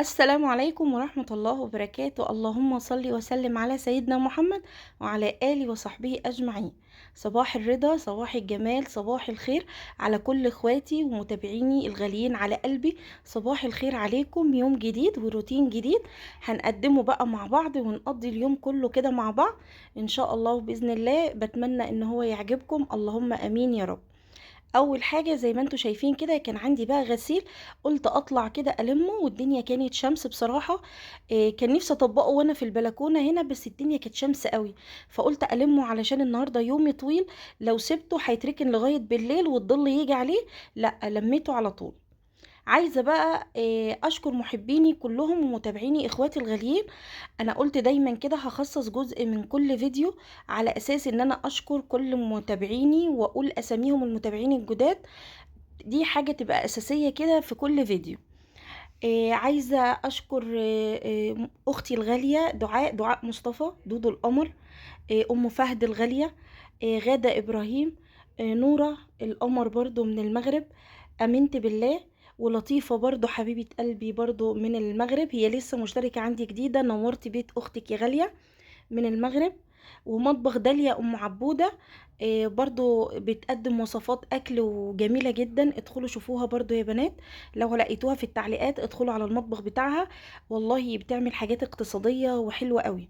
السلام عليكم ورحمة الله وبركاته. اللهم صل وسلم على سيدنا محمد وعلى آله وصحبه أجمعين. صباح الرضا، صباح الجمال، صباح الخير على كل اخواتي ومتابعيني الغاليين على قلبي. صباح الخير عليكم، يوم جديد وروتين جديد هنقدمه بقى مع بعض ونقضي اليوم كله كده مع بعض إن شاء الله وبإذن الله. بتمنى إن هو يعجبكم، اللهم أمين يا رب. اول حاجه زي ما انتوا شايفين كده كان عندي بقى غسيل، قلت اطلع كده المه والدنيا كانت شمس بصراحه. كان نفسي اطبقه وانا في البلكونه هنا بس الدنيا كانت شمس قوي، فقلت المه علشان النهارده يومي طويل، لو سبته هيتركن لغايه بالليل والظل يجي عليه. لا، لميته على طول. عايزه بقى اشكر محبيني كلهم ومتابعيني اخواتي الغاليين. انا قلت دايما كده هخصص جزء من كل فيديو على اساس ان انا اشكر كل متابعيني واقول اساميهم المتابعين الجداد. دي حاجة تبقى اساسية كده في كل فيديو. عايزة اشكر اختي الغالية دعاء مصطفى دودو القمر، ام فهد الغالية، غادة ابراهيم، نورة القمر برضو من المغرب، امنت بالله، ولطيفة برضو حبيبة قلبي برضو من المغرب، هي لسه مشتركة عندي جديدة. نورتي بيت اختك يا غالية من المغرب. ومطبخ داليا ام عبودة، برضو بتقدم وصفات اكل وجميلة جدا، ادخلوا شوفوها برضو يا بنات. لو لقيتوها في التعليقات ادخلوا على المطبخ بتاعها، والله بتعمل حاجات اقتصادية وحلوة قوي.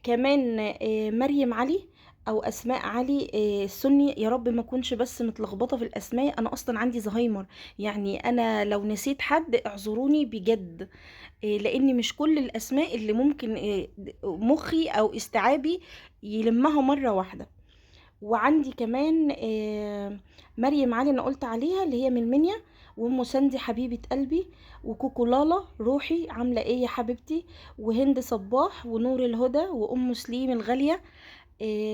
كمان مريم علي او اسماء علي السني، يا رب ما اكونش بس متلخبطه في الاسماء، انا اصلا عندي زهايمر، يعني انا لو نسيت حد اعذروني بجد. لاني مش كل الاسماء اللي ممكن مخي او استيعابي يلمها مره واحده. وعندي كمان مريم علي انا قلت عليها اللي هي من المنيا، وام سندي حبيبه قلبي، وكوكو لالا روحي عامله ايه يا حبيبتي، وهند صباح، ونور الهدى، وام سليم الغاليه،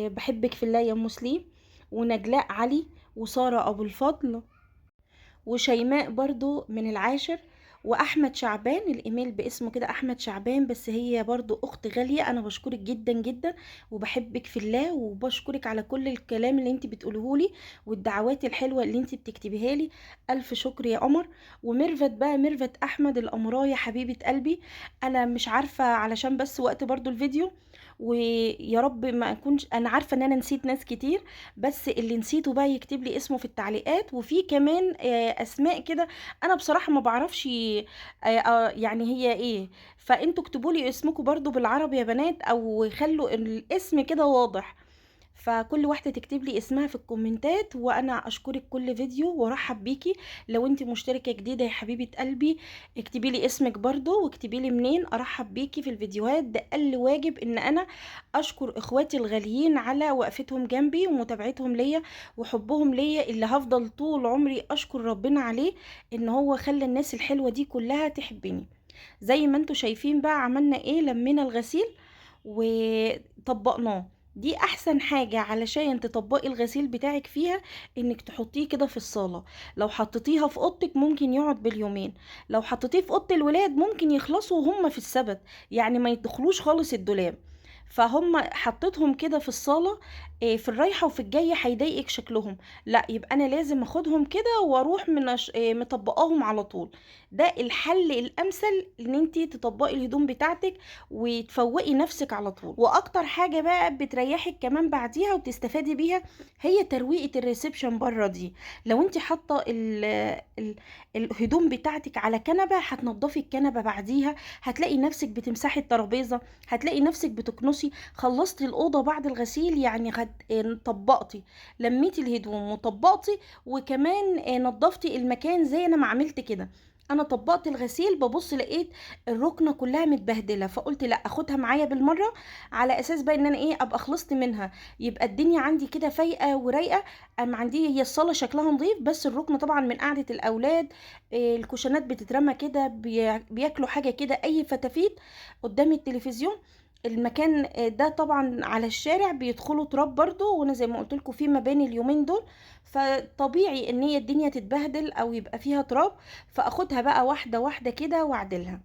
بحبك في الله يا ام سليم، ونجلاء علي، وساره ابو الفضل، وشيماء برضو من العاشر، واحمد شعبان الايميل باسمه كده احمد شعبان، بس هي برضو اخت غالية. انا بشكرك جدا جدا وبحبك في الله، وبشكرك على كل الكلام اللي انت بتقوله لي والدعوات الحلوة اللي انت بتكتبيها لي. الف شكر يا قمر. وميرفت بقى، ميرفت احمد الامراية حبيبة قلبي، انا مش عارفة علشان بس وقت برضو الفيديو، ويا رب ما اكونش، انا عارفة ان انا نسيت ناس كتير، بس اللي نسيته بقى يكتب لي اسمه في التعليقات. وفي كمان اسماء كده انا بصراحة ما بعرفش يعني هي ايه، فانتوا اكتبوا لي اسمكم برضو بالعربي يا بنات، او خلوا الاسم كده واضح. فكل واحدة تكتب لي اسمها في الكومنتات، وانا اشكرك كل فيديو وارحب بيكي. لو انت مشتركة جديدة يا حبيبة قلبي اكتبي لي اسمك برضو واكتبي لي منين، ارحب بيكي في الفيديوهات. ده اقل واجب ان انا اشكر اخواتي الغاليين على وقفتهم جنبي ومتابعتهم ليا وحبهم ليا، اللي هفضل طول عمري اشكر ربنا عليه ان هو خلى الناس الحلوة دي كلها تحبني. زي ما انتوا شايفين بقى عملنا ايه، لمينا الغسيل وطبقناه. دي احسن حاجة علشان تطبقي الغسيل بتاعك فيها، انك تحطيه كده في الصالة. لو حطيتيها في اوضتك ممكن يقعد باليومين، لو حطيتيه في اوضة الولاد ممكن يخلصوا وهم في السبت، يعني ما يدخلوش خالص الدولاب. فهم حطيتهم كده في الصالة، في الرايحة وفي الجاية هيضايقك شكلهم، لا يبقى انا لازم اخدهم كده واروح مطبقاهم على طول. ده الحل الامثل ان انتي تطبقي الهدوم بتاعتك وتفوقي نفسك على طول. واكتر حاجة بقى بتريحك كمان بعديها وتستفادي بيها هي ترويقة الريسبشن بره دي. لو انت حاطة ال الهدوم بتاعتك على كنبة، هتنضفي الكنبة بعديها، هتلاقي نفسك بتمسحي الترابيزة، هتلاقي نفسك بتكنسي، خلصتي الأوضة بعد الغسيل، يعني طبقتي، لميتي الهدوم وطبقتي، وكمان نضفتي المكان زي انا ما عملت كده. انا طبقت الغسيل ببص لقيت الركنه كلها متبهدله، فقلت لا اخدها معايا بالمره، على اساس بقى ان انا ايه ابقى خلصت منها، يبقى الدنيا عندي كده فايقه ورايقه. اما عندي هي الصاله شكلها نظيف، بس الركنه طبعا من قعده الاولاد، الكوشنات بتترمى كده، بياكلوا حاجه كده اي فتافيت قدام التلفزيون. المكان ده طبعا على الشارع بيدخلوا تراب برضو، وانا زي ما قلت لكم في مباني اليومين دول، فطبيعي ان هي الدنيا تتبهدل او يبقى فيها تراب، فاخدها بقى واحده واحده كده واعدلها.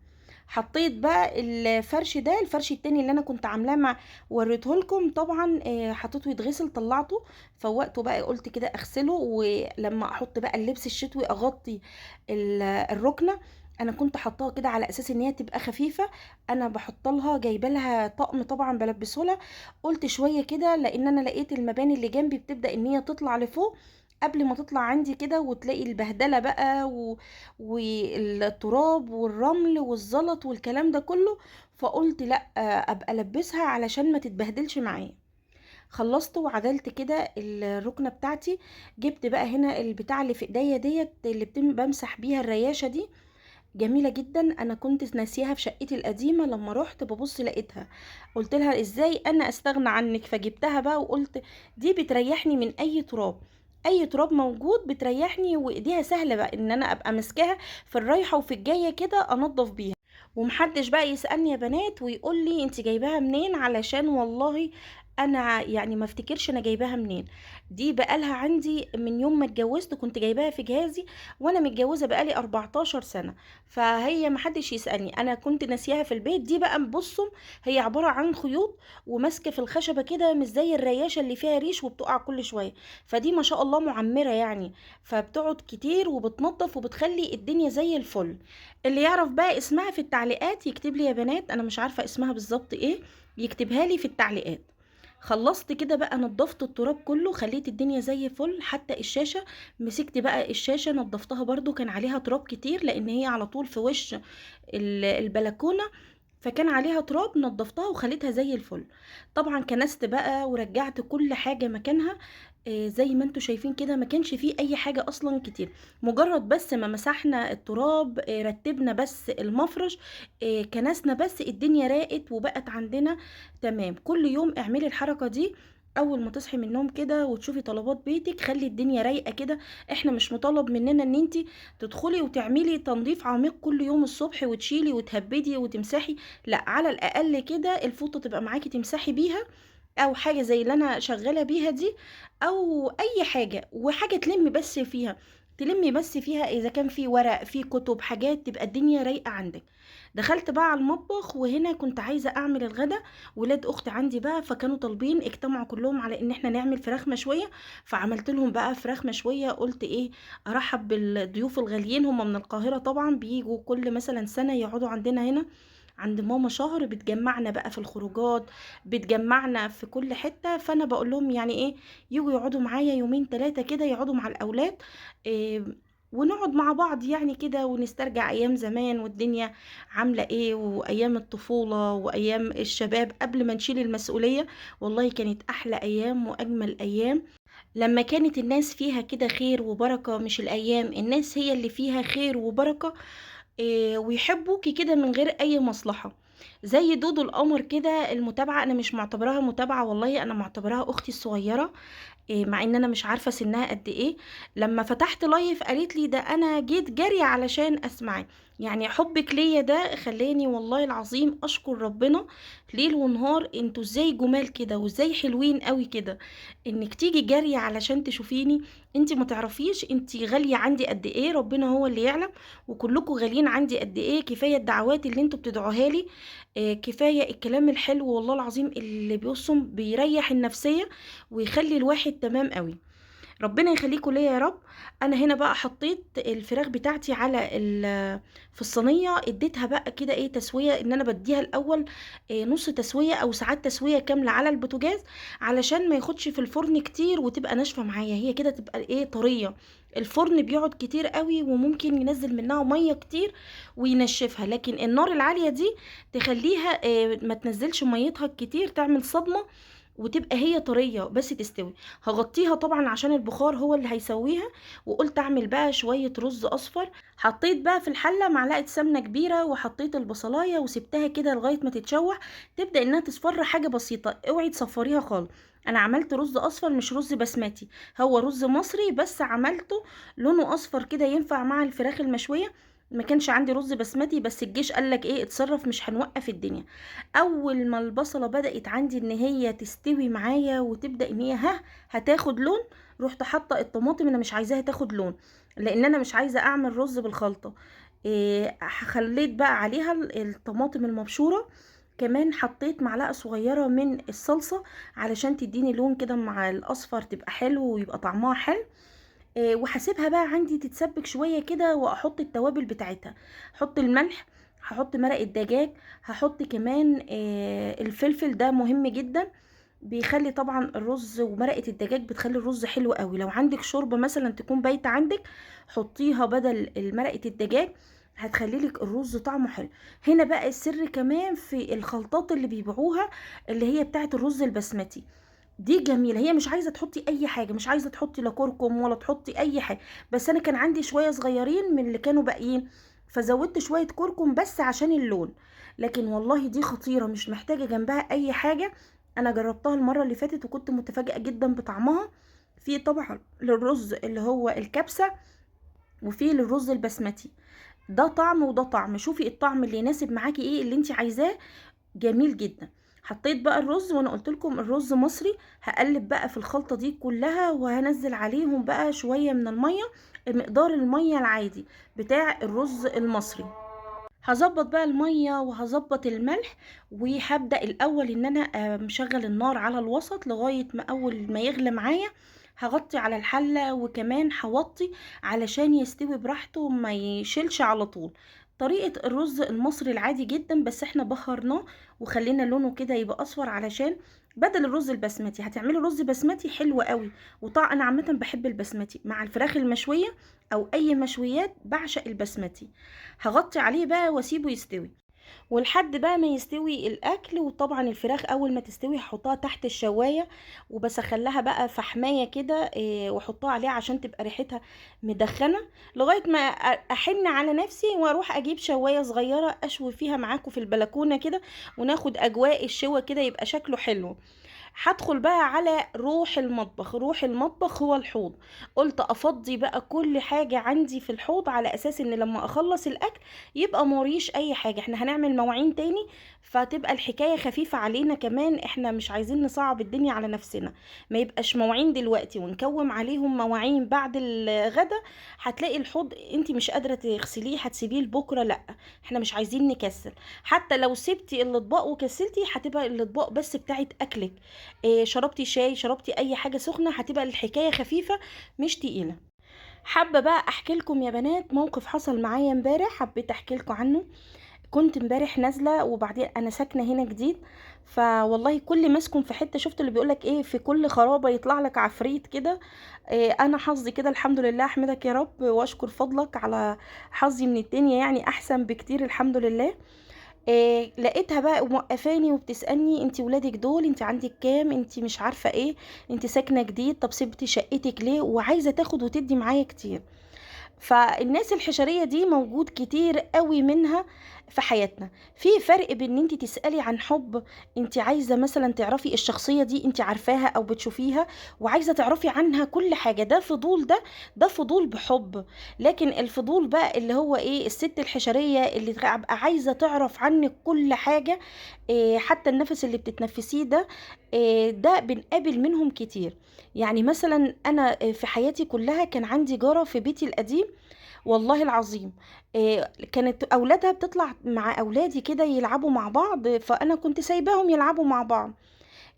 حطيت بقى الفرش ده، الفرش التاني اللي انا كنت عاملاه مع وريته لكم طبعا، حطيته يتغسل طلعته، فوقته بقى قلت كده اغسله، ولما احط بقى اللبس الشتوي اغطي الركنه. انا كنت حطاها كده على اساس ان هي تبقى خفيفه. انا بحط لها، جايبه لها طقم طبعا بلبسه لها. قلت شويه كده، لان انا لقيت المباني اللي جنبي بتبدا ان هي تطلع لفوق قبل ما تطلع عندي كده، وتلاقي البهدله بقى والتراب والرمل والزلط والكلام ده كله. فقلت لا، ابقى البسها علشان ما تتبهدلش معايا. خلصت وعدلت كده الركنه بتاعتي. جبت بقى هنا البتاع اللي في ايديا ديت، اللي بمسح بيها الرياشه دي. جميلة جدا، انا كنت ناسيها في شقتي القديمة. لما رحت ببص لقيتها، قلت لها ازاي انا استغنى عنك؟ فجبتها بقى وقلت دي بتريحني من اي تراب. اي تراب موجود بتريحني، وايديها سهلة بقى ان انا ابقى ماسكاها في الرايحة وفي الجاية كده انضف بيها. ومحدش بقى يسألني يا بنات ويقول لي انت جايباها منين، علشان والله انا يعني ما افتكرش انا جايباها منين. دي بقالها عندي من يوم ما اتجوزت، كنت جايباها في جهازي وانا متجوزه بقالي 14 سنه. فهي محدش يسألني، انا كنت ناسياها في البيت. دي بقى بصوا، هي عباره عن خيوط وماسكه في الخشبه كده، مش زي الرياشه اللي فيها ريش وبتقع كل شويه. فدي ما شاء الله معمره يعني، فبتقعد كتير وبتنظف وبتخلي الدنيا زي الفل. اللي يعرف بقى اسمها في التعليقات يكتب لي يا بنات، انا مش عارفة اسمها بالظبط ايه، يكتبها لي في التعليقات. خلصت كده بقى، نضفت التراب كله، خليت الدنيا زي فل. حتى الشاشة، مسكت بقى الشاشة نضفتها برضو، كان عليها تراب كتير لان هي على طول في وش البلكونة، فكان عليها تراب. نضفتها وخليتها زي الفل. طبعا كنست بقى ورجعت كل حاجة مكانها. زي ما انتوا شايفين كده، ما كانش فيه اي حاجة اصلا كتير. مجرد بس ما مسحنا التراب، رتبنا بس المفرش، كنسنا بس، الدنيا راقت وبقت عندنا تمام. كل يوم اعملي الحركة دي. اول ما تصحي من النوم كده وتشوفي طلبات بيتك، خلي الدنيا رايقة كده. احنا مش مطالب مننا ان انتي تدخلي وتعملي تنظيف عميق كل يوم الصبح، وتشيلي وتهبدي وتمسحي. لا، على الاقل كده الفوطه تبقى معاكي تمسحي بيها، او حاجه زي اللي انا شغاله بيها دي، او اي حاجه، وحاجه تلمي بس فيها. تلمي بس فيها اذا كان في ورق، في كتب، حاجات تبقى الدنيا رايقه عندك. دخلت بقى على المطبخ، وهنا كنت عايزه اعمل الغدا. ولاد اختي عندي بقى فكانوا طالبين، اجتمعوا كلهم على ان احنا نعمل فراخ مشويه. فعملت لهم بقى فراخ مشويه. قلت ايه، ارحب بالضيوف الغاليين، هم من القاهره طبعا، بيجوا كل مثلا سنه يقعدوا عندنا هنا عند ماما شهر. بتجمعنا بقى في الخروجات، بتجمعنا في كل حتة. فانا بقول لهم يعني ايه، يجوا يقعدوا معايا يومين ثلاثة كده، يقعدوا مع الاولاد، إيه، ونقعد مع بعض يعني كده، ونسترجع ايام زمان والدنيا عاملة ايه، وايام الطفولة وايام الشباب قبل ما نشيل المسؤولية. والله كانت احلى ايام واجمل ايام، لما كانت الناس فيها كده خير وبركة. مش الايام، الناس هي اللي فيها خير وبركة. ويحبوكي كده من غير اي مصلحة. زي دودو القمر كده، المتابعة انا مش معتبراها متابعة، والله انا معتبراها اختي الصغيرة. مع ان انا مش عارفة سنها قد ايه. لما فتحت لايف قالت لي ده انا جيت جري علشان اسمعك. يعني حبك ليا ده خلاني والله العظيم اشكر ربنا ليل ونهار. انتوا ازاي جمال كده، وازاي حلوين قوي كده، انك تيجي جري علشان تشوفيني. انت ما تعرفيش انت غالية عندي قد ايه، ربنا هو اللي يعلم. وكلكم غاليين عندي قد ايه. كفاية الدعوات اللي انتوا بتدعوها لي، كفاية الكلام الحلو والله العظيم اللي بيوصم بيريح النفسية ويخلي الواحد تمام قوي. ربنا يخليكوا ليا يا رب. انا هنا بقى حطيت الفراخ بتاعتي على في الصينيه. اديتها بقى كده ايه تسويه، ان انا بديها الاول نص تسويه او ساعات تسويه كامله على البوتاجاز، علشان ما ياخدش في الفرن كتير وتبقى ناشفه معايا، هي كده تبقى ايه طريه. الفرن بيقعد كتير قوي وممكن ينزل منها ميه كتير وينشفها، لكن النار العاليه دي تخليها ما تنزلش ميتها كتير، تعمل صدمه وتبقى هي طريه بس تستوي. هغطيها طبعا عشان البخار هو اللي هيسويها. وقلت اعمل بقى شوية رز اصفر. حطيت بقى في الحلة معلقة سمنة كبيرة، وحطيت البصلاية وسبتها كده لغاية ما تتشوح، تبدأ انها تصفر حاجة بسيطة. اوعي تصفريها خالص. انا عملت رز اصفر مش رز بسمتي، هو رز مصري بس عملته لونه اصفر كده ينفع مع الفراخ المشوية. ما كانش عندي رز بسمتي، بس الجيش قالك ايه اتصرف مش هنوقف الدنيا. اول ما البصلة بدأت عندي ان هي تستوي معايا وتبدأ ان هي هتاخد لون، رحت حاطه الطماطم. انا مش عايزاها تاخد لون لان انا مش عايزه اعمل رز بالخلطه. خليت بقى عليها الطماطم المبشوره. كمان حطيت معلقه صغيره من الصلصه علشان تديني لون كده مع الاصفر، تبقى حلو ويبقى طعمها حلو. وهسيبها بقى عندي تتسبك شويه كده، واحط التوابل بتاعتها. احط الملح، هحط مرق الدجاج، هحط كمان الفلفل، ده مهم جدا، بيخلي طبعا الرز، ومرقة الدجاج بتخلي الرز حلو قوي. لو عندك شوربة مثلا تكون بايتة عندك، حطيها بدل مرقة الدجاج، هتخلي لك الرز طعمه حلو. هنا بقى السر كمان في الخلطات اللي بيبيعوها، اللي هي بتاعت الرز البسمتي، دي جميلة. هي مش عايزة تحطي اي حاجة، مش عايزة تحطي لا كركم ولا تحطي اي حاجة، بس انا كان عندي شوية صغيرين من اللي كانوا باقيين، فزودت شوية كركم بس عشان اللون. لكن والله دي خطيرة، مش محتاجة جنبها اي حاجة. انا جربتها المرة اللي فاتت وكنت متفاجئة جدا بطعمها. في طبعا للرز اللي هو الكبسة، وفي للرز البسمتي، ده طعم وده طعم. شوفي الطعم اللي يناسب معاكي ايه اللي انت عايزاه، جميل جدا. حطيت بقى الرز، وانا قلت لكم الرز مصري. هقلب بقى في الخلطة دي كلها، وهنزل عليهم بقى شوية من المية، مقدار المية العادي بتاع الرز المصري. هظبط بقى المية وهظبط الملح، وهبدأ الأول إن أنا مشغل النار على الوسط لغاية ما أول ما يغلى معايا، هغطي على الحلة، وكمان هوطي علشان يستوي براحته ما يشيلش على طول. طريقة الرز المصري العادي جدا، بس احنا بخرناه وخلينا لونه كده يبقى أصفر، علشان بدل الرز البسمتي هتعملي رز بسمتي حلو قوي. وطبعا انا عامه بحب البسمتي مع الفراخ المشويه او اي مشويات، بعشق البسمتي. هغطي عليه بقى واسيبه يستوي، ولحد بقى ما يستوي الاكل. وطبعا الفراخ اول ما تستوي هحطها تحت الشوايه، وبسخلها بقى فحمايه كده، واحطها عليها عشان تبقى ريحتها مدخنه، لغايه ما احن على نفسي واروح اجيب شوايه صغيره اشوي فيها معاكم في البلكونه كده، وناخد اجواء الشوا كده يبقى شكله حلو. هدخل بقى على روح المطبخ. روح المطبخ هو الحوض. قلت افضي بقى كل حاجة عندي في الحوض، على اساس ان لما اخلص الاكل يبقى موريش اي حاجة. احنا هنعمل مواعين تاني، فتبقى الحكاية خفيفة علينا كمان، احنا مش عايزين نصعب الدنيا على نفسنا. ما يبقاش مواعين دلوقتي ونكوم عليهم مواعين بعد الغدا، هتلاقي الحوض انت مش قادرة تغسليه، هتسيبيه لبكرة. لا، احنا مش عايزين نكسل. حتى لو سبتي الاطباق وكسلتي، هتبقى الاطباق بس بتاعت اكلك. شربتي شاي، شربتي اي حاجه سخنه، هتبقى الحكايه خفيفه مش تقيله. حابه بقى احكي لكم يا بنات موقف حصل معايا امبارح، حبيت احكي لكم عنه. كنت امبارح نازله، وبعدين انا ساكنه هنا جديد، فوالله كل ما اسكن في حته، شفت اللي بيقولك ايه، في كل خرابه يطلع لك عفريت كده. انا حظي كده الحمد لله، احمدك يا رب واشكر فضلك على حظي من الدنيا، يعني احسن بكتير الحمد لله. لقيتها بقى موقفاني وبتسألني: انت ولادك دول انت عندك كام، انت مش عارفة ايه، انت ساكنة جديد، طب سبتي شقتك ليه، وعايزة تاخد وتدي معايا كتير. فالناس الحشرية دي موجود كتير قوي منها في حياتنا. في فرق بين ان انت تسألي عن حب، انت عايزة مثلا تعرفي الشخصية دي انت عارفاها او بتشوفيها وعايزة تعرفي عنها كل حاجة، ده فضول. ده فضول بحب. لكن الفضول بقى اللي هو ايه، الست الحشرية اللي تبقى عايزة تعرف عنك كل حاجة، إيه حتى النفس اللي بتتنفسيه ده، إيه ده بنقابل منهم كتير. يعني مثلا انا في حياتي كلها كان عندي جارة في بيتي القديم، والله العظيم، كانت اولادها بتطلع مع اولادي كده يلعبوا مع بعض، فانا كنت سايباهم يلعبوا مع بعض.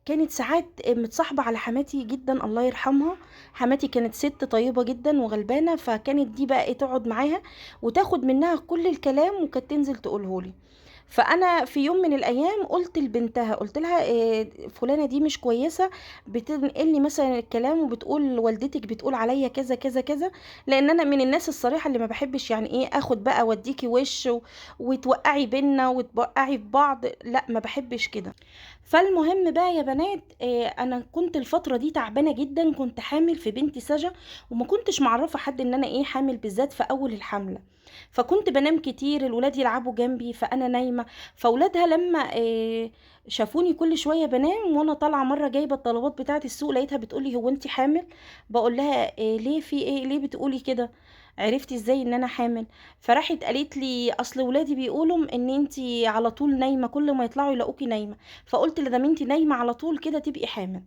كانت ساعات متصاحبة على حماتي جدا، الله يرحمها. حماتي كانت ست طيبة جدا وغلبانة، فكانت دي بقى ايه، تقعد معاها وتاخد منها كل الكلام، وكانت تنزل تقولهولي. فانا في يوم من الايام قلت لبنتها، قلت لها إيه، فلانه دي مش كويسه، بتنقلني مثلا الكلام وبتقول والدتك بتقول عليا كذا كذا كذا. لان انا من الناس الصريحه اللي ما بحبش يعني ايه اخد بقى واديكي وش وتوقعي بينا وتوقعي في بعض، لا ما بحبش كده. فالمهم بقى يا بنات، انا كنت الفتره دي تعبانه جدا، كنت حامل في بنتي سجا، وما كنتش معرفه حد ان انا ايه حامل، بالذات في اول الحمله. فكنت بنام كتير، الولاد يلعبوا جنبي فانا نايمه. فاولادها لما شافوني كل شويه بنام وانا طالعه، مره جايبه الطلبات بتاعه السوق لقيتها بتقولي: هو انت حامل؟ بقول لها: ليه، في ايه، ليه بتقولي كده؟ عرفتي ازاي ان انا حامل؟ فراحت قالت لي: اصل ولادي بيقولوا ان انت على طول نايمه، كل ما يطلعوا يلاقوكي نايمه، فقلت لدام انت نايمه على طول كده تبقي حامل.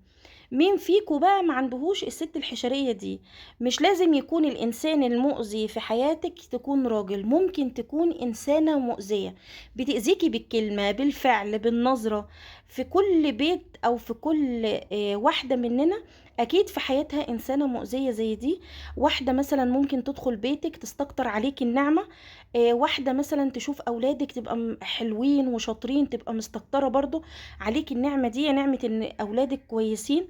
مين فيكو بقى ما عندهوش الست الحشرية دي؟ مش لازم يكون الإنسان المؤذي في حياتك تكون راجل، ممكن تكون إنسانة مؤذية، بتأذيكي بالكلمة، بالفعل، بالنظرة. في كل بيت او في كل واحدة مننا اكيد في حياتها انسانة مؤذية زي دي. واحدة مثلا ممكن تدخل بيتك تستكتر عليك النعمة، واحدة مثلا تشوف اولادك تبقى حلوين وشاطرين تبقى مستكترة برضو عليك النعمة دي، نعمة ان اولادك كويسين.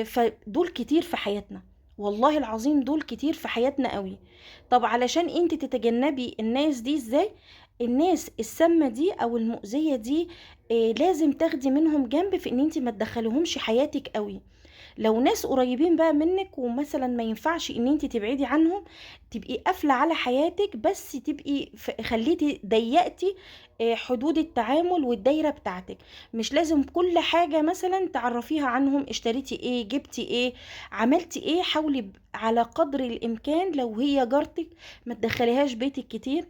فدول كتير في حياتنا، والله العظيم دول كتير في حياتنا قوي. طب علشان انت تتجنبي الناس دي ازاي؟ الناس السامة دي او المؤذية دي لازم تاخدي منهم جنب في ان انت ما تدخليهمش حياتك قوي. لو ناس قريبين بقى منك ومثلا ما ينفعش ان انت تبعدي عنهم، تبقي قافله على حياتك، بس تبقي خليتي ضيقتي حدود التعامل والدايره بتاعتك. مش لازم كل حاجه مثلا تعرفيها عنهم، اشتريتي ايه، جبتي ايه، عملتي ايه. حاولي على قدر الامكان لو هي جارتك ما تدخليهاش بيتك كتير.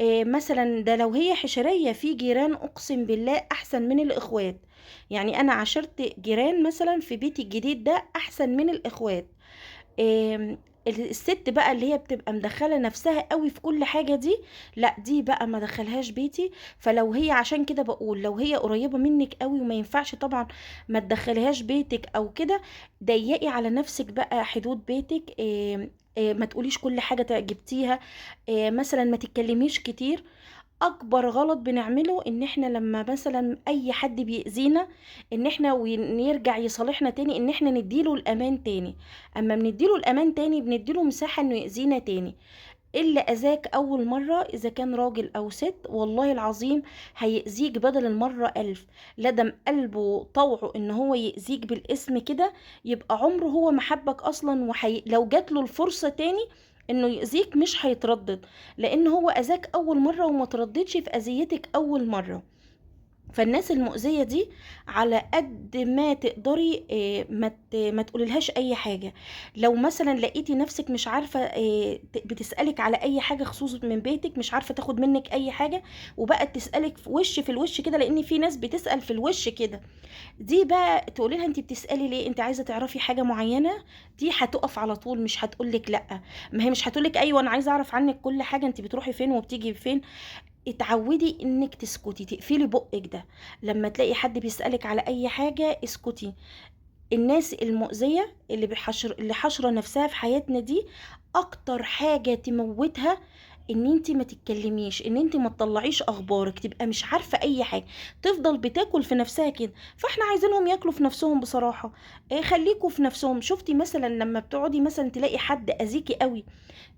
مثلا ده لو هي حشرية، في جيران أقسم بالله أحسن من الإخوات. يعني أنا عشرت جيران مثلا في بيتي الجديد ده أحسن من الإخوات. الست بقى اللي هي بتبقى مدخله نفسها قوي في كل حاجه دي، لا دي بقى ما دخلهاش بيتي. فلو هي، عشان كده بقول لو هي قريبه منك قوي وما ينفعش طبعا ما تدخليهاش بيتك او كده، ضيقي على نفسك بقى حدود بيتك. ما تقوليش كل حاجه جبتيها. مثلا ما تتكلميش كتير. اكبر غلط بنعمله ان احنا لما مثلا اي حد بيأذينا، ان احنا ونرجع يصالحنا تاني، ان احنا نديله الامان تاني. اما بنديله الامان تاني بنديله مساحة انه يأذينا تاني. اللي اذاك اول مرة اذا كان راجل او ست، والله العظيم هيأذيك بدل المرة الف. لدم قلبه طوعه ان هو يأذيك بالاسم كده، يبقى عمره هو محبك اصلا. لو جاتله الفرصة تاني انه يأذيك مش هيتردد، لان هو اذاك اول مرة وما ترددش في اذيتك اول مرة. فالناس المؤذية دي على قد ما تقدري ما تقوليلهاش اي حاجة. لو مثلا لقيتي نفسك مش عارفة بتسألك على اي حاجة خصوصا من بيتك، مش عارفة تاخد منك اي حاجة، وبقت تسألك في الوش كده، لان في ناس بتسأل في الوش كده، دي بقى تقولي لها انت بتسألي ليه، انت عايزة تعرفي حاجة معينة. دي هتقف على طول، مش هتقولك لا. ما هي مش هتقولك ايوه انا عايزة اعرف عنك كل حاجة، انت بتروحي فين وبتيجي فين. اتعودي انك تسكتي، تقفلي بقك ده. لما تلاقي حد بيسألك على اي حاجة اسكتي. الناس المؤذية اللي حشرة نفسها في حياتنا دي، اكتر حاجة تموتها ان انت ما تتكلميش، ان انت ما تطلعيش اخبارك، تبقى مش عارفة اي حاجة، تفضل بتاكل في نفسها كده. فاحنا عايزينهم ياكلوا في نفسهم بصراحة. إيه، خليكوا في نفسهم. شفتي مثلا لما بتقعدي مثلا تلاقي حد اذيكي قوي،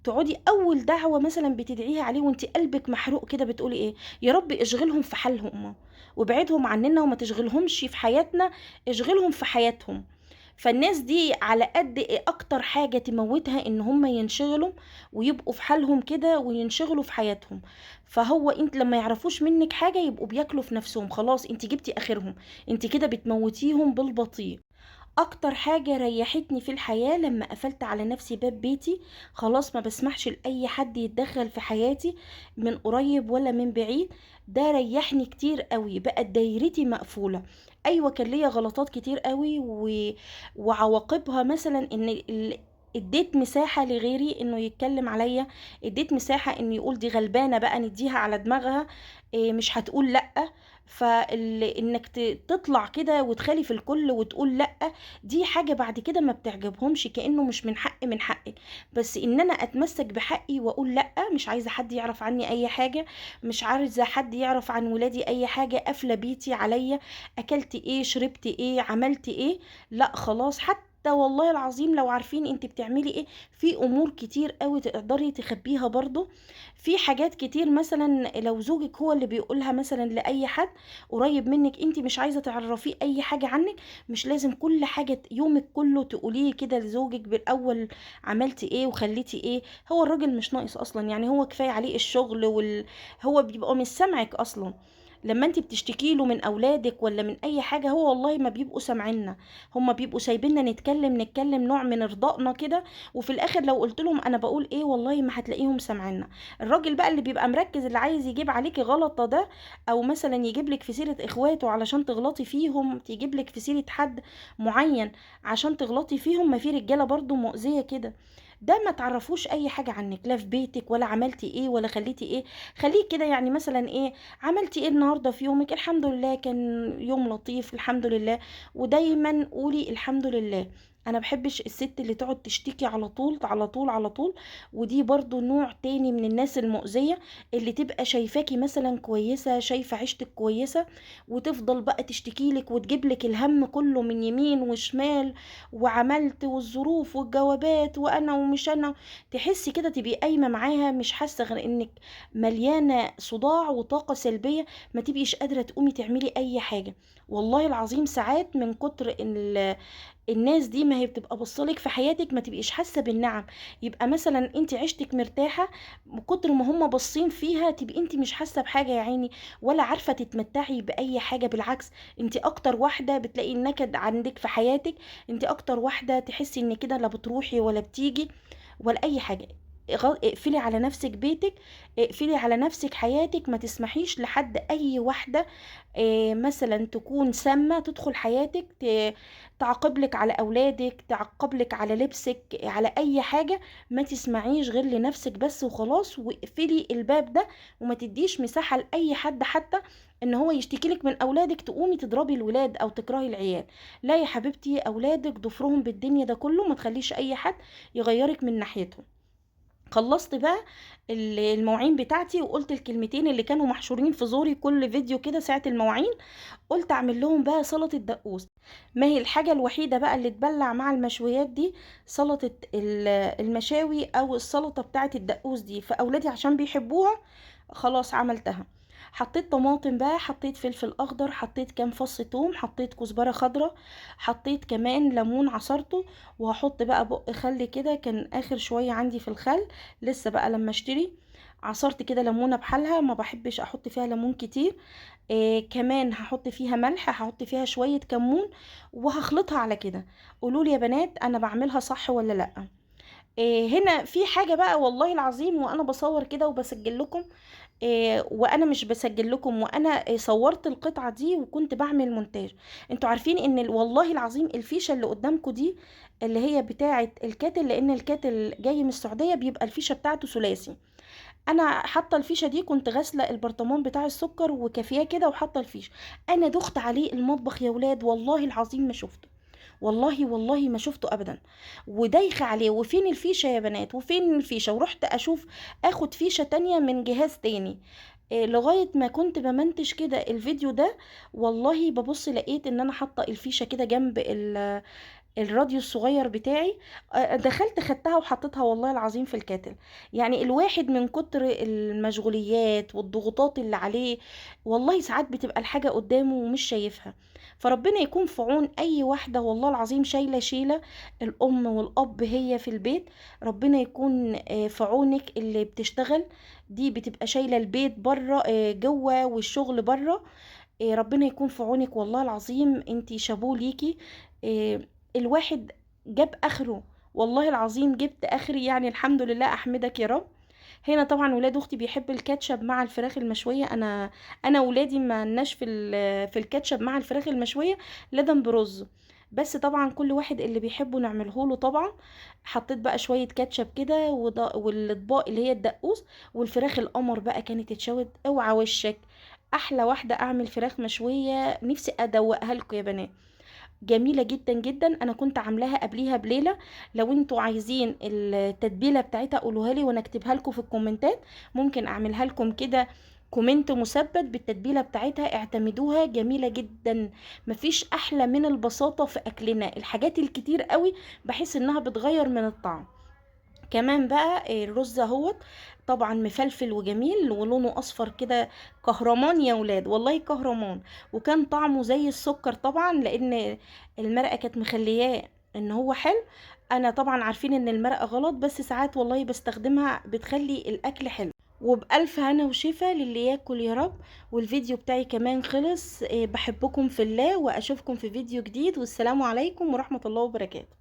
تقعدي اول دعوة مثلا بتدعيها عليه وانت قلبك محروق كده، بتقولي ايه؟ يا رب اشغلهم في حالهم وابعدهم عننا وما تشغلهمش في حياتنا، اشغلهم في حياتهم. فالناس دي على قد ايه اكتر حاجة تموتها ان هم ينشغلوا ويبقوا في حالهم كده وينشغلوا في حياتهم. فهو انت لما يعرفوش منك حاجة يبقوا بياكلوا في نفسهم، خلاص انت جبتي اخرهم، انت كده بتموتيهم بالبطيء. اكتر حاجة ريحتني في الحياة لما قفلت على نفسي باب بيتي، خلاص ما بسمحش لاي حد يتدخل في حياتي من قريب ولا من بعيد. ده ريحني كتير قوي، بقت دايرتي مقفولة. ايوه كان ليا غلطات كتير قوي وعواقبها مثلا ان اديت مساحة لغيري انه يتكلم عليا، اديت مساحة انه يقول دي غلبانة بقى نديها على دماغها، مش هتقول لأ. فانك تطلع كده وتخالف الكل وتقول لأ، دي حاجة بعد كده ما بتعجبهمش، كأنه مش من حقك. بس ان انا اتمسك بحقي واقول لأ، مش عايزة حد يعرف عني اي حاجة، مش عايزة حد يعرف عن ولادي اي حاجة، قافلة بيتي عليا، اكلت ايه، شربت ايه، عملت ايه. لا خلاص. حتى والله العظيم لو عارفين انت بتعملي ايه، في امور كتير قوي تقدري تخبيها برضو. في حاجات كتير مثلا لو زوجك هو اللي بيقولها مثلا لأي حد قريب منك، انت مش عايزة تعرفيه اي حاجة عنك، مش لازم كل حاجة يومك كله تقوليه كده لزوجك بالاول عملتي ايه وخليتي ايه. هو الراجل مش ناقص اصلا، يعني هو كفاية عليه الشغل هو بيبقى مش سامعك اصلا. لما انت بتشتكي له من اولادك ولا من اي حاجه، هو والله ما بيبقوا سامعيننا، هما بيبقوا سايبيننا نتكلم نوع من ارضائنا كده. وفي الاخر لو قلت لهم انا بقول ايه، والله ما هتلاقيهم سامعيننا. الراجل بقى اللي بيبقى مركز، اللي عايز يجيب عليكي غلطه ده، او مثلا يجيب لك في سيره اخواته علشان تغلطي فيهم، تجيب لك في سيره حد معين عشان تغلطي فيهم. ما في رجاله برضو مؤذيه كده، ده ما تعرفوش اي حاجه عنك، لا في بيتك ولا عملتي ايه ولا خليتي ايه. خليه كده يعني مثلا ايه، عملتي ايه النهارده في يومك؟ الحمد لله كان يوم لطيف الحمد لله. ودايما قولي الحمد لله. انا بحبش الست اللي تقعد تشتكي على طول على طول على طول. ودي برضو نوع تاني من الناس المؤذية، اللي تبقى شايفاكي مثلا كويسة، شايفة عيشتك كويسة، وتفضل بقى تشتكيلك وتجيبلك الهم كله من يمين وشمال، وعملت والظروف والجوابات وانا ومش انا. تحسي كده تبقي قايمة معاها مش حاسة غير انك مليانة صداع وطاقة سلبية، ما تبقيش قادرة تقومي تعملي اي حاجة. والله العظيم ساعات من كتر الناس دي ما هي بتبقى بصلك في حياتك، ما تبقيش حاسه بالنعم. يبقى مثلا انت عيشتك مرتاحه، من كتر ما هم باصين فيها تبقي انت مش حاسه بحاجه يا عيني، ولا عارفه تتمتعي باي حاجه. بالعكس، انت اكتر واحده بتلاقي النكد عندك في حياتك، انت اكتر واحده تحسي ان كده لا بتروحي ولا بتيجي ولا اي حاجه. اقفلي على نفسك بيتك، اقفلي على نفسك حياتك، ما تسمحيش لحد اي واحده مثلا تكون سامه تدخل حياتك، تعاقبلك على اولادك، تعاقبلك على لبسك، على اي حاجه. ما تسمعيش غير لنفسك بس وخلاص، واقفلي الباب ده، وما تديش مساحه لاي حد حتى ان هو يشتكيلك من اولادك تقومي تضربي الولاد او تكرهي العيال. لا يا حبيبتي، اولادك ضفرهم بالدنيا ده كله، ما تخليش اي حد يغيرك من ناحيتهم. خلصت بقى المواعين بتاعتي، وقلت الكلمتين اللي كانوا محشورين في زوري كل فيديو كده ساعة المواعين. قلت اعمل لهم بقى سلطة دقوس. ما هي الحاجة الوحيدة بقى اللي تبلع مع المشويات دي، سلطة المشاوي او السلطة بتاعة الدقوس دي، فاولادي عشان بيحبوها خلاص عملتها. حطيت طماطم بقى، حطيت فلفل اخضر، حطيت كام فص توم، حطيت كزبرة خضراء، حطيت كمان ليمون عصرته. وهحط بقى بق خل كده، كان اخر شوية عندي في الخل لسه بقى لما اشتري. عصرت كده ليمونة بحالها، ما بحبش احط فيها ليمون كتير. كمان هحط فيها ملح، هحط فيها شوية كمون، وهخلطها على كده. قولولي يا بنات انا بعملها صح ولا لا. هنا في حاجة بقى والله العظيم، وانا بصور كده وبسجل لكم، وانا مش بسجل لكم، وانا صورت القطعة دي وكنت بعمل مونتاج. انتوا عارفين ان والله العظيم الفيشة اللي قدامكم دي اللي هي بتاعة الكاتل، لان الكاتل جاي من السعودية بيبقى الفيشة بتاعته ثلاثي. انا حاطه الفيشه دي، كنت غاسله البرطمان بتاع السكر وكافيه كده وحاطه الفيشه. انا دخت عليه المطبخ يا ولاد والله العظيم ما شفته، والله والله ما شفته ابدا. ودايخه عليه، وفين الفيشه يا بنات وفين الفيشه، ورحت اشوف اخد فيشه تانية من جهاز تاني. لغايه ما كنت بمنتج كده الفيديو ده، والله ببص لقيت ان انا حاطه الفيشه كده جنب الراديو الصغير بتاعي. دخلت خدتها وحطيتها والله العظيم في الكاتل. يعني الواحد من كتر المشغوليات والضغوطات اللي عليه، والله ساعات بتبقى الحاجة قدامه ومش شايفها. فربنا يكون في عون اي واحدة والله العظيم شايلة الام والاب هي في البيت. ربنا يكون في عونك اللي بتشتغل، دي بتبقى شايلة البيت بره جوه والشغل بره. ربنا يكون في عونك والله العظيم، انتي شابوه ليكي. الواحد جاب اخره، والله العظيم جبت اخري يعني، الحمد لله احمدك يا رب. هنا طبعا ولاد اختي بيحب الكاتشب مع الفراخ المشويه. انا ولادي ما لناش في الكاتشب مع الفراخ المشويه، لدم برز. بس طبعا كل واحد اللي بيحبه نعمله له طبعا. حطيت بقى شويه كاتشب كده، والاطباق اللي هي الدقوس، والفراخ القمر بقى كانت اتشوت اوعى وشك. احلى واحده اعمل فراخ مشويه، نفسي ادوقها لكم يا بنات. جميلة جدا جدا، انا كنت عاملاها قبليها بليلة. لو انتوا عايزين التتبيلة بتاعتها قولوها لي وانا اكتبها لكم في الكومنتات، ممكن اعملها لكم كده كومنت مثبت بالتتبيلة بتاعتها، اعتمدوها جميلة جدا. مفيش احلى من البساطة في اكلنا، الحاجات الكتير قوي بحس انها بتغير من الطعم. كمان بقى الرز اهوت، طبعا مفلفل وجميل ولونه اصفر كده، كهرمان يا ولاد والله كهرمان. وكان طعمه زي السكر طبعا، لان المرقه كانت مخلياه ان هو حلو. انا طبعا عارفين ان المرقه غلط، بس ساعات والله بستخدمها بتخلي الاكل حلو. وبألف هنا وشفا للي ياكل يا رب. والفيديو بتاعي كمان خلص. بحبكم في الله، واشوفكم في فيديو جديد، والسلام عليكم ورحمة الله وبركاته.